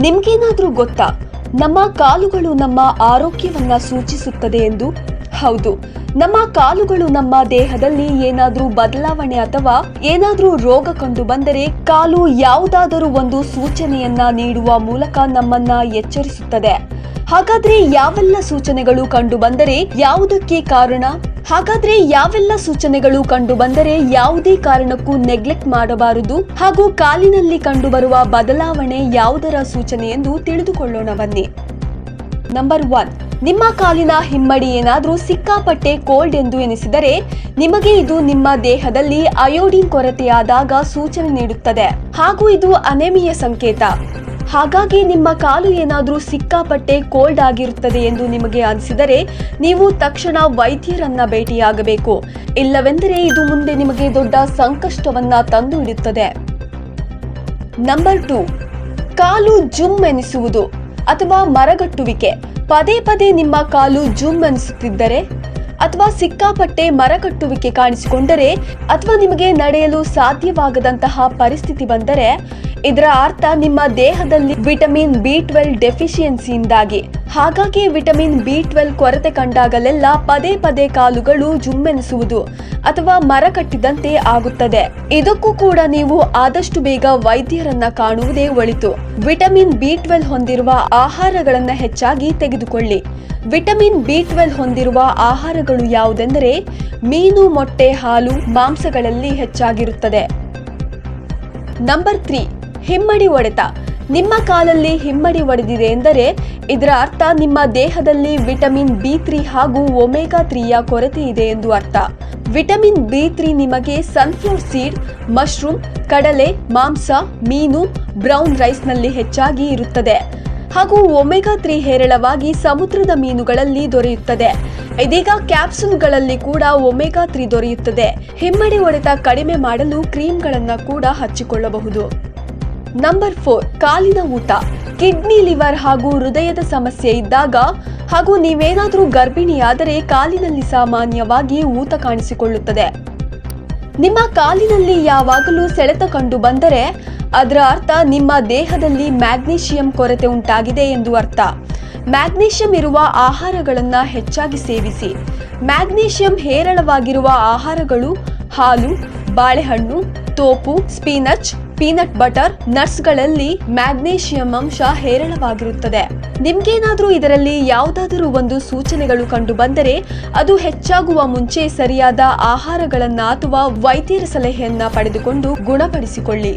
ನಿಮ್ಗೇನಾದ್ರೂ ಗೊತ್ತಾ, ನಮ್ಮ ಕಾಲುಗಳು ನಮ್ಮ ಆರೋಗ್ಯವನ್ನ ಸೂಚಿಸುತ್ತದೆ ಎಂದು? ಹೌದು, ನಮ್ಮ ಕಾಲುಗಳು ನಮ್ಮ ದೇಹದಲ್ಲಿ ಏನಾದ್ರೂ ಬದಲಾವಣೆ ಅಥವಾ ಏನಾದ್ರೂ ರೋಗ ಕಂಡು ಬಂದರೆ ಕಾಲು ಯಾವುದಾದರೂ ಒಂದು ಸೂಚನೆಯನ್ನ ನೀಡುವ ಮೂಲಕ ನಮ್ಮನ್ನ ಎಚ್ಚರಿಸುತ್ತದೆ. ಹಾಗಾದ್ರೆ ಯಾವೆಲ್ಲ ಸೂಚನೆಗಳು ಕಂಡು ಬಂದರೆ ಯಾವುದಕ್ಕೆ ಕಾರಣ? ಯಾವೆಲ್ಲ ಸೂಚನೆಗಳು ಕಂಡು ಬಂದರೆ ಯಾವುದೇ ಕಾರಣಕ್ಕೂ ನೆಗ್ಲೆಕ್ಟ್ ಮಾಡಬಾರದು ಹಾಗೂ ಕಾಲಿನಲ್ಲಿ ಕಂಡುಬರುವ ಬದಲಾವಣೆ ಯಾವುದರ ಸೂಚನೆ ಎಂದು ತಿಳಿದುಕೊಳ್ಳೋಣ ಬನ್ನಿ. ನಂಬರ್ 1, ನಿಮ್ಮ ಕಾಲಿನ ಹಿಮ್ಮಡಿ ಏನಾದ್ರೂ ಸಿಕ್ಕಾಪಟ್ಟೆ ಕೋಲ್ಡ್ ಎಂದು ಎನಿಸಿದರೆ ನಿಮಗೆ ಇದು ನಿಮ್ಮ ದೇಹದಲ್ಲಿ ಅಯೋಡಿನ್ ಕೊರತೆಯಾದಾಗ ಸೂಚನೆ ನೀಡುತ್ತದೆ ಹಾಗೂ ಇದು ಅನೆಮಿಯ ಸಂಕೇತ. ಹಾಗಾಗಿ ನಿಮ್ಮ ಕಾಲು ಏನಾದ್ರೂ ಸಿಕ್ಕಾಪಟ್ಟೆ ಕೋಲ್ಡ್ ಆಗಿರುತ್ತದೆ ಎಂದು ನಿಮಗೆ ಅನಿಸಿದರೆ ನೀವು ತಕ್ಷಣ ವೈದ್ಯರನ್ನ ಭೇಟಿಯಾಗಬೇಕು. ಇಲ್ಲವೆಂದರೆ ಇದು ಮುಂದೆ ನಿಮಗೆ ದೊಡ್ಡ ಸಂಕಷ್ಟವನ್ನ ತಂದು ಇಡುತ್ತದೆ. ನಂಬರ್ 2, ಕಾಲು ಜುಮ್ ಎನಿಸುವುದು ಅಥವಾ ಮರಗಟ್ಟುವಿಕೆ. ಪದೇ ಪದೇ ನಿಮ್ಮ ಕಾಲು ಜುಮ್ ಎನಿಸುತ್ತಿದ್ದರೆ ಅಥವಾ ಸಿಕ್ಕಾಪಟ್ಟೆ ಮರಕಟ್ಟುವಿಕೆ ಕಾಣಿಸಿಕೊಂಡರೆ ಅಥವಾ ನಿಮಗೆ ನಡೆಯಲು ಸಾಧ್ಯವಾಗದಂತಹ ಪರಿಸ್ಥಿತಿ ಬಂದರೆ ಇದರ ಅರ್ಥ ನಿಮ್ಮ ದೇಹದಲ್ಲಿ ವಿಟಮಿನ್ B12 ಡೆಫಿಷಿಯನ್ಸಿಯಿಂದಾಗಿ. ಹಾಗಾಗಿ ವಿಟಮಿನ್ B12 ಕೊರತೆ ಕಂಡಾಗಲೆಲ್ಲ ಪದೇ ಪದೇ ಕಾಲುಗಳು ಜುಮ್ಮೆನಿಸುವುದು ಅಥವಾ ಮರಕಟ್ಟಿದಂತೆ ಆಗುತ್ತದೆ. ಇದಕ್ಕೂ ಕೂಡ ನೀವು ಆದಷ್ಟು ಬೇಗ ವೈದ್ಯರನ್ನ ಕಾಣುವುದೇ ಒಳಿತು. ವಿಟಮಿನ್ B12 ಹೊಂದಿರುವ ಆಹಾರಗಳನ್ನ ಹೆಚ್ಚಾಗಿ ತೆಗೆದುಕೊಳ್ಳಿ. ವಿಟಮಿನ್ B12 ಹೊಂದಿರುವ ಆಹಾರಗಳು ಯಾವುದೆಂದರೆ ಮೀನು, ಮೊಟ್ಟೆ, ಹಾಲು, ಮಾಂಸಗಳಲ್ಲಿ ಹೆಚ್ಚಾಗಿರುತ್ತದೆ. ನಂಬರ್ 3, ಹಿಮ್ಮಡಿ ಒಡೆತ. ನಿಮ್ಮ ಕಾಲಲ್ಲಿ ಹಿಮ್ಮಡಿ ಒಡೆದಿದೆ ಎಂದರೆ ಇದರ ಅರ್ಥ ನಿಮ್ಮ ದೇಹದಲ್ಲಿ ವಿಟಮಿನ್ B3 ಹಾಗೂ ಒಮೆಗಾ 3ಯ ಕೊರತೆ ಇದೆ ಎಂದು ಅರ್ಥ. ವಿಟಮಿನ್ B3 ನಿಮಗೆ ಸನ್ಫ್ಲವರ್ ಸೀಡ್, ಮಶ್ರೂಮ್, ಕಡಲೆ, ಮಾಂಸ, ಮೀನು, ಬ್ರೌನ್ ರೈಸ್ನಲ್ಲಿ ಹೆಚ್ಚಾಗಿ ಇರುತ್ತದೆ ಹಾಗೂ ಒಮೆಗಾ 3 ಹೇರಳವಾಗಿ ಸಮುದ್ರದ ಮೀನುಗಳಲ್ಲಿ ದೊರೆಯುತ್ತದೆ. ಇದೀಗ ಕ್ಯಾಪ್ಸೂಲ್ಗಳಲ್ಲಿ ಕೂಡ ಒಮೆಗಾ 3 ದೊರೆಯುತ್ತದೆ. ಹಿಮ್ಮಡಿ ಹೊಡೆತ ಕಡಿಮೆ ಮಾಡಲು ಕ್ರೀಮ್ಗಳನ್ನ ಕೂಡ ಹಚ್ಚಿಕೊಳ್ಳಬಹುದು. ನಂಬರ್ 4, ಕಾಲಿನ ಊತ. ಕಿಡ್ನಿ, ಲಿವರ್ ಹಾಗೂ ಹೃದಯದ ಸಮಸ್ಯೆ ಇದ್ದಾಗ ಹಾಗೂ ನೀವೇನಾದ್ರೂ ಗರ್ಭಿಣಿಯಾದರೆ ಕಾಲಿನಲ್ಲಿ ಸಾಮಾನ್ಯವಾಗಿ ಊತ ಕಾಣಿಸಿಕೊಳ್ಳುತ್ತದೆ. ನಿಮ್ಮ ಕಾಲಿನಲ್ಲಿ ಯಾವಾಗಲೂ ಸೆಳೆತ ಕಂಡು ಬಂದರೆ ಅದರ ಅರ್ಥ ನಿಮ್ಮ ದೇಹದಲ್ಲಿ ಮ್ಯಾಗ್ನೀಷಿಯಂ ಕೊರತೆ ಉಂಟಾಗಿದೆ ಎಂದು ಅರ್ಥ. ಮ್ಯಾಗ್ನೀಷಿಯಂ ಇರುವ ಆಹಾರಗಳನ್ನು ಹೆಚ್ಚಾಗಿ ಸೇವಿಸಿ. ಮ್ಯಾಗ್ನೀಷಿಯಂ ಹೇರಳವಾಗಿರುವ ಆಹಾರಗಳು ಹಾಲು, ಬಾಳೆಹಣ್ಣು, ತೋಪು, ಸ್ಪಿನಚ್, ಪೀನಟ್ ಬಟರ್, ನಟ್ಸ್ಗಳಲ್ಲಿ ಮ್ಯಾಗ್ನೀಷಿಯಂ ಅಂಶ ಹೇರಳವಾಗಿರುತ್ತದೆ. ನಿಮ್ಗೇನಾದ್ರೂ ಇದರಲ್ಲಿ ಯಾವುದಾದರೂ ಒಂದು ಸೂಚನೆಗಳು ಕಂಡು ಬಂದರೆ ಅದು ಹೆಚ್ಚಾಗುವ ಮುಂಚೆ ಸರಿಯಾದ ಆಹಾರಗಳನ್ನ ಅಥವಾ ವೈದ್ಯರ ಸಲಹೆಯನ್ನ ಪಡೆದುಕೊಂಡು ಗುಣಪಡಿಸಿಕೊಳ್ಳಿ.